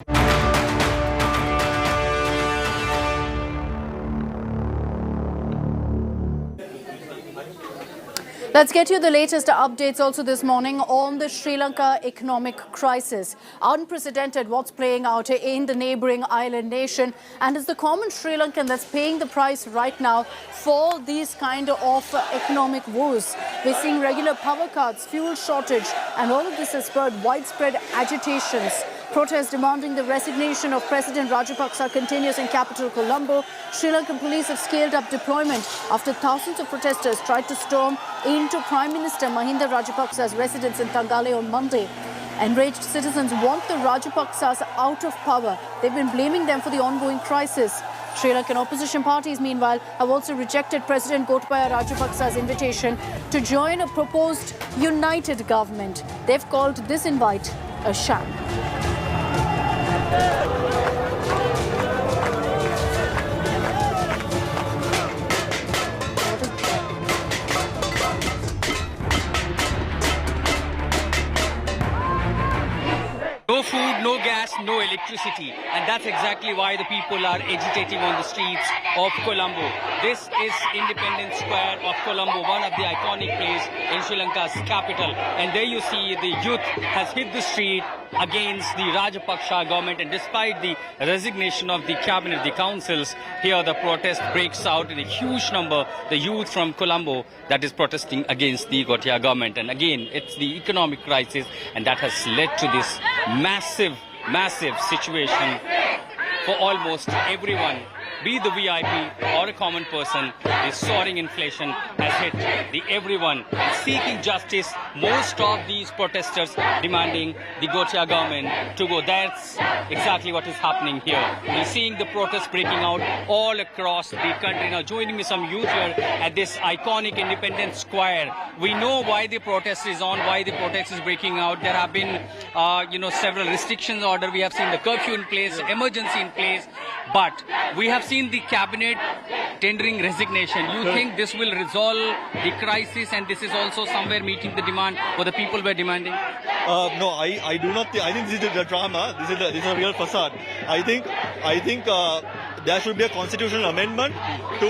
Let's get you the latest updates also this morning on the Sri Lanka economic crisis. Unprecedented what's playing out in the neighboring island nation, and it's the common Sri Lankan that's paying the price right now for these kind of economic woes. We're seeing regular power cuts, fuel shortage, and all of this has spurred widespread agitations. Protests demanding the resignation of President Rajapaksa continues in capital Colombo. Sri Lankan police have scaled up deployment after thousands of protesters tried to storm into Prime Minister Mahinda Rajapaksa's residence in Tangale on Monday. Enraged citizens want the Rajapaksas out of power. They've been blaming them for the ongoing crisis. Sri Lankan opposition parties, meanwhile, have also rejected President Gotabaya Rajapaksa's invitation to join a proposed united government. They've called this invite a sham. No food, no gas, no electricity. And that's exactly why the people are agitating on the streets of Colombo. This is Independence Square of Colombo, one of the iconic places in Sri Lanka's capital. And there you see the youth has hit the street against the Rajapaksa government. And despite the resignation of the cabinet, the councils, here the protest breaks out in a huge number. The youth from Colombo that is protesting against the Gotabaya government. And again, it's the economic crisis, and that has led to this massive situation for almost everyone, be the VIP or a common person. The soaring inflation has hit the everyone. Seeking justice, most of these protesters demanding the Gotabaya government to go. That's exactly what is happening here. We're seeing the protests breaking out all across the country. Now joining me some youth here at this iconic Independence Square. We know why the protest is on, why the protest is breaking out. There have been, several restrictions order. We have seen the curfew in place, emergency in place. But we have seen the cabinet tendering resignation. You think this will resolve the crisis, and this is also somewhere meeting the demand what the people were demanding? No, I do not think. I think this is the drama. This is a real facade. I think there should be a constitutional amendment to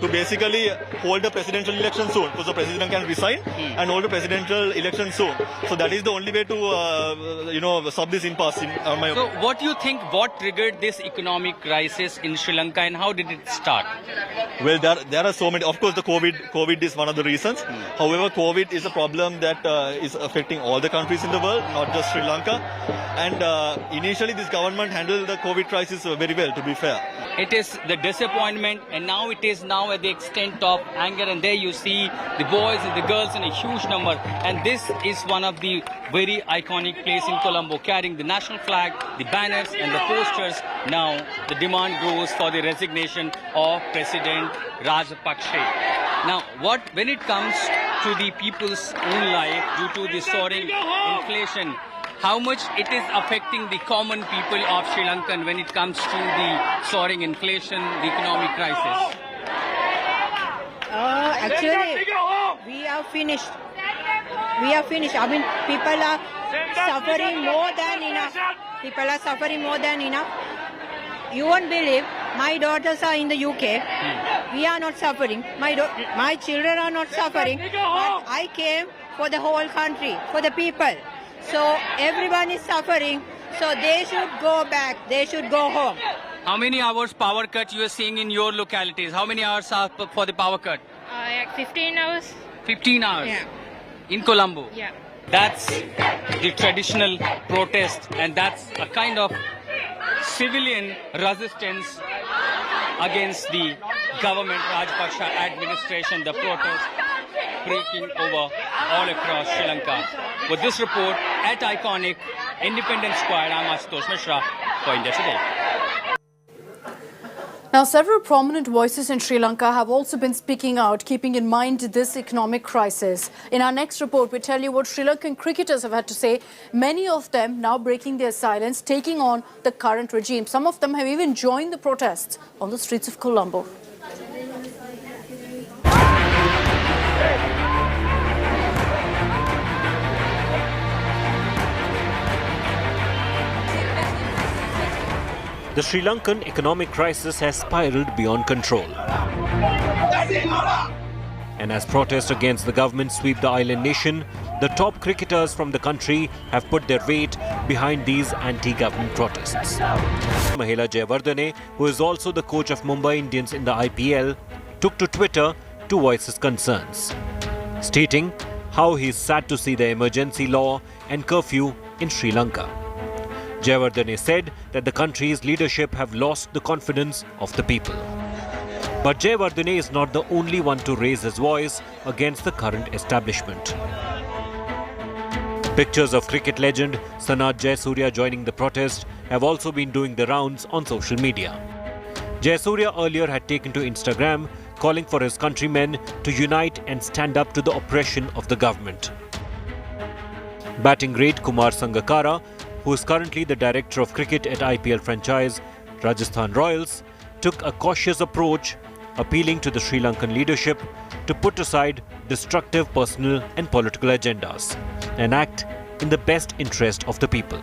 basically hold the presidential election soon, because the president can resign and hold the presidential election soon. So that is the only way to solve this impasse. So what do you think? What triggered this economic crisis in Sri Lanka, and how did it start? Well, there are so many. Of course, the COVID is one of the reasons. However, COVID is a problem that is affecting all the countries in the world, not just Sri Lanka. And initially, this government handled the COVID crisis very well, to be fair. It is the disappointment, and now it is now at the extent of anger. And there you see the boys and the girls in a huge number. And this is one of the very iconic places in Colombo, carrying the national flag, the banners and the posters. Now the demand grows for the resignation of President Rajapaksa. Now, when it comes to the people's own life due to the soaring inflation, how much it is affecting the common people of Sri Lankan when it comes to the soaring inflation, the economic crisis? Actually, we are finished. I mean, people are suffering more than enough. You won't believe, my daughters are in the UK. We are not suffering. My children are not suffering. But I came for the whole country, for the people. So everyone is suffering. So they should go back. They should go home. How many hours power cut you are seeing in your localities? How many hours are for the power cut? 15 hours. 15 hours? Yeah. In Colombo? Yeah. That's the traditional protest, and that's a kind of civilian resistance against the government, Rajapaksa administration, the protest breaking over all across Sri Lanka. With this report at iconic Independence Square, I'm Ashutosh Mishra for India Today. Now, several prominent voices in Sri Lanka have also been speaking out, keeping in mind this economic crisis. In our next report, we tell you what Sri Lankan cricketers have had to say, many of them now breaking their silence, taking on the current regime. Some of them have even joined the protests on the streets of Colombo. the Sri Lankan economic crisis has spiraled beyond control. And as protests against the government sweep the island nation, the top cricketers from the country have put their weight behind these anti-government protests. Mahela Jayawardene, who is also the coach of Mumbai Indians in the IPL, took to Twitter to voice his concerns, stating how he is sad to see the emergency law and curfew in Sri Lanka. Jayawardene said that the country's leadership have lost the confidence of the people. But Jayawardene is not the only one to raise his voice against the current establishment. Pictures of cricket legend Sanath Jayasuriya joining the protest have also been doing the rounds on social media. Jayasuriya earlier had taken to Instagram calling for his countrymen to unite and stand up to the oppression of the government. Batting great Kumar Sangakkara, who is currently the director of cricket at IPL franchise Rajasthan Royals, took a cautious approach, appealing to the Sri Lankan leadership to put aside destructive personal and political agendas and act in the best interest of the people.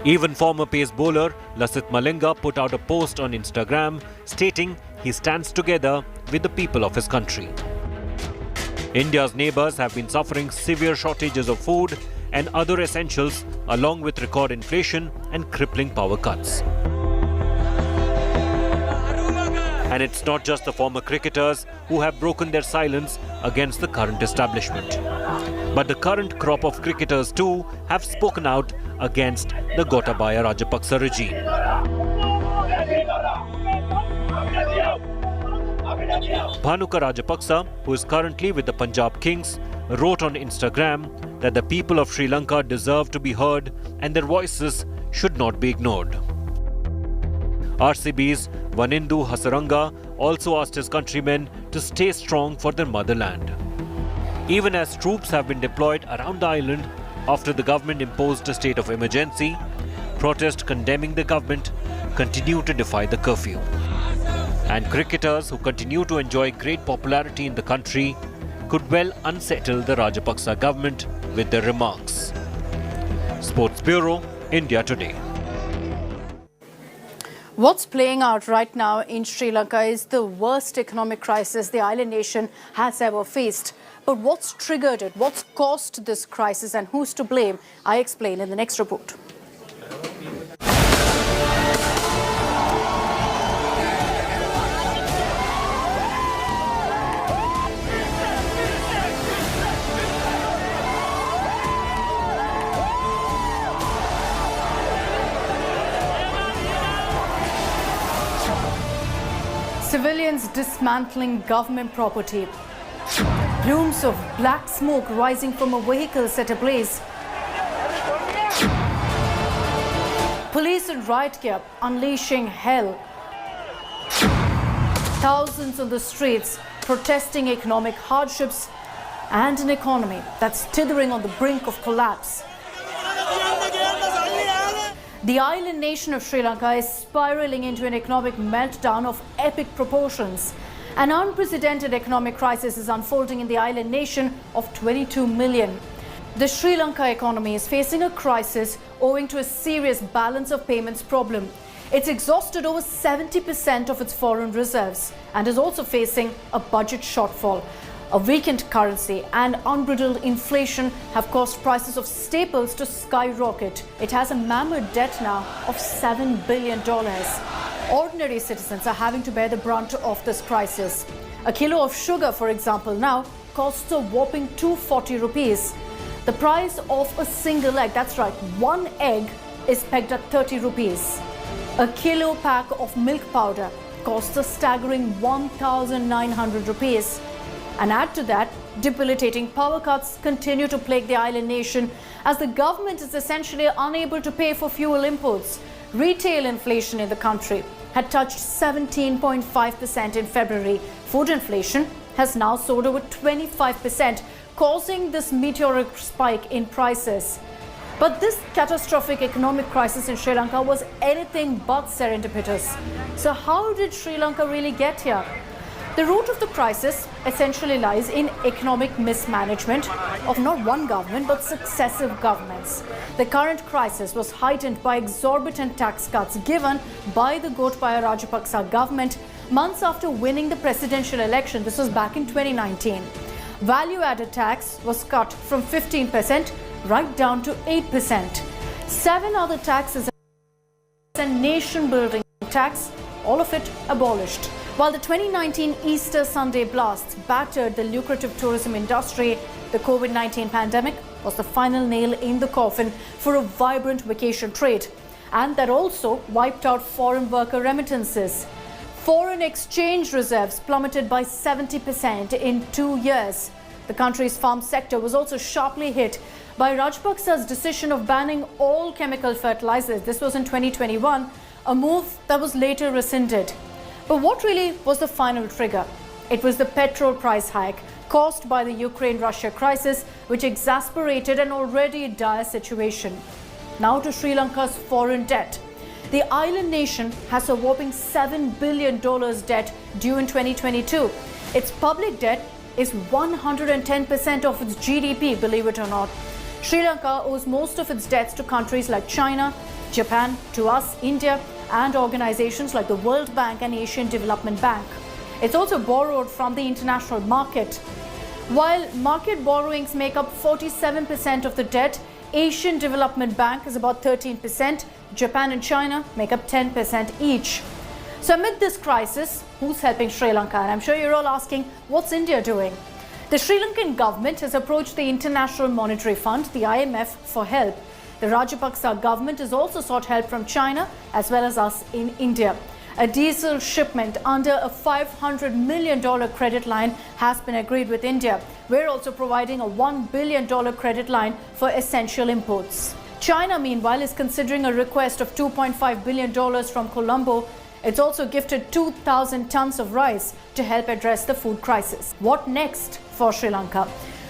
Even former pace bowler Lasith Malinga put out a post on Instagram stating he stands together with the people of his country. India's neighbours have been suffering severe shortages of food and other essentials, along with record inflation and crippling power cuts. And it's not just the former cricketers who have broken their silence against the current establishment, but the current crop of cricketers too have spoken out against the Gotabaya Rajapaksa regime. Bhanuka Rajapaksa, who is currently with the Punjab Kings, wrote on Instagram that the people of Sri Lanka deserve to be heard and their voices should not be ignored. RCB's Vanindu Hasaranga also asked his countrymen to stay strong for their motherland. Even as troops have been deployed around the island after the government imposed a state of emergency, protests condemning the government continue to defy the curfew. And cricketers who continue to enjoy great popularity in the country could well unsettle the Rajapaksa government with their remarks. Sports Bureau, India Today. What's playing out right now in Sri Lanka is the worst economic crisis the island nation has ever faced. But what's triggered it? What's caused this crisis and who's to blame? I explain in the next report. Civilians dismantling government property. Plumes of black smoke rising from a vehicle set ablaze. Police in riot gear unleashing hell. Thousands on the streets protesting economic hardships and an economy that's teetering on the brink of collapse. The island nation of Sri Lanka is spiraling into an economic meltdown of epic proportions. An unprecedented economic crisis is unfolding in the island nation of 22 million. The Sri Lanka economy is facing a crisis owing to a serious balance of payments problem. It's exhausted over 70% of its foreign reserves and is also facing a budget shortfall. A weakened currency and unbridled inflation have caused prices of staples to skyrocket. It has a mammoth debt now of $7 billion. Ordinary citizens are having to bear the brunt of this crisis. A kilo of sugar, for example, now costs a whopping 240 rupees. The price of a single egg, that's right, one egg, is pegged at 30 rupees. A kilo pack of milk powder costs a staggering 1,900 rupees. And add to that, debilitating power cuts continue to plague the island nation as the government is essentially unable to pay for fuel imports. Retail inflation in the country had touched 17.5% in February. Food inflation has now soared over 25%, causing this meteoric spike in prices. But this catastrophic economic crisis in Sri Lanka was anything but serendipitous. So how did Sri Lanka really get here? The root of the crisis essentially lies in economic mismanagement of not one government but successive governments. The current crisis was heightened by exorbitant tax cuts given by the Gotabaya Rajapaksa government months after winning the presidential election. This was back in 2019. Value-added tax was cut from 15% right down to 8%. 7 other taxes and nation-building tax, all of it abolished. While the 2019 Easter Sunday blasts battered the lucrative tourism industry, the COVID-19 pandemic was the final nail in the coffin for a vibrant vacation trade. And that also wiped out foreign worker remittances. Foreign exchange reserves plummeted by 70% in 2 years. The country's farm sector was also sharply hit by Rajapaksa's decision of banning all chemical fertilizers. This was in 2021, a move that was later rescinded. But what really was the final trigger? It was the petrol price hike caused by the Ukraine-Russia crisis, which exasperated an already dire situation. Now to Sri Lanka's foreign debt. The island nation has a whopping $7 billion debt due in 2022. Its public debt is 110% of its GDP, believe it or not. Sri Lanka owes most of its debts to countries like China, Japan, to us, India, and organizations like the World Bank and Asian Development Bank. It's also borrowed from the international market. While market borrowings make up 47% of the debt, Asian Development Bank is about 13%, Japan and China make up 10% each. So amid this crisis, who's helping Sri Lanka? And I'm sure you're all asking, what's India doing? The Sri Lankan government has approached the International Monetary Fund, the IMF, for help. The Rajapaksa government has also sought help from China as well as us in India. A diesel shipment under a $500 million credit line has been agreed with India. We're also providing a $1 billion credit line for essential imports. China, meanwhile, is considering a request of $2.5 billion from Colombo. It's also gifted 2,000 tons of rice to help address the food crisis. What next for Sri Lanka?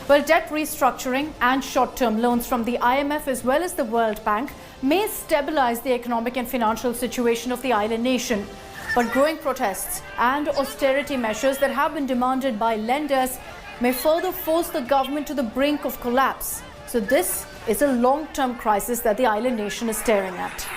Well, debt restructuring and short-term loans from the IMF as well as the World Bank may stabilize the economic and financial situation of the island nation. But growing protests and austerity measures that have been demanded by lenders may further force the government to the brink of collapse. So this is a long-term crisis that the island nation is staring at.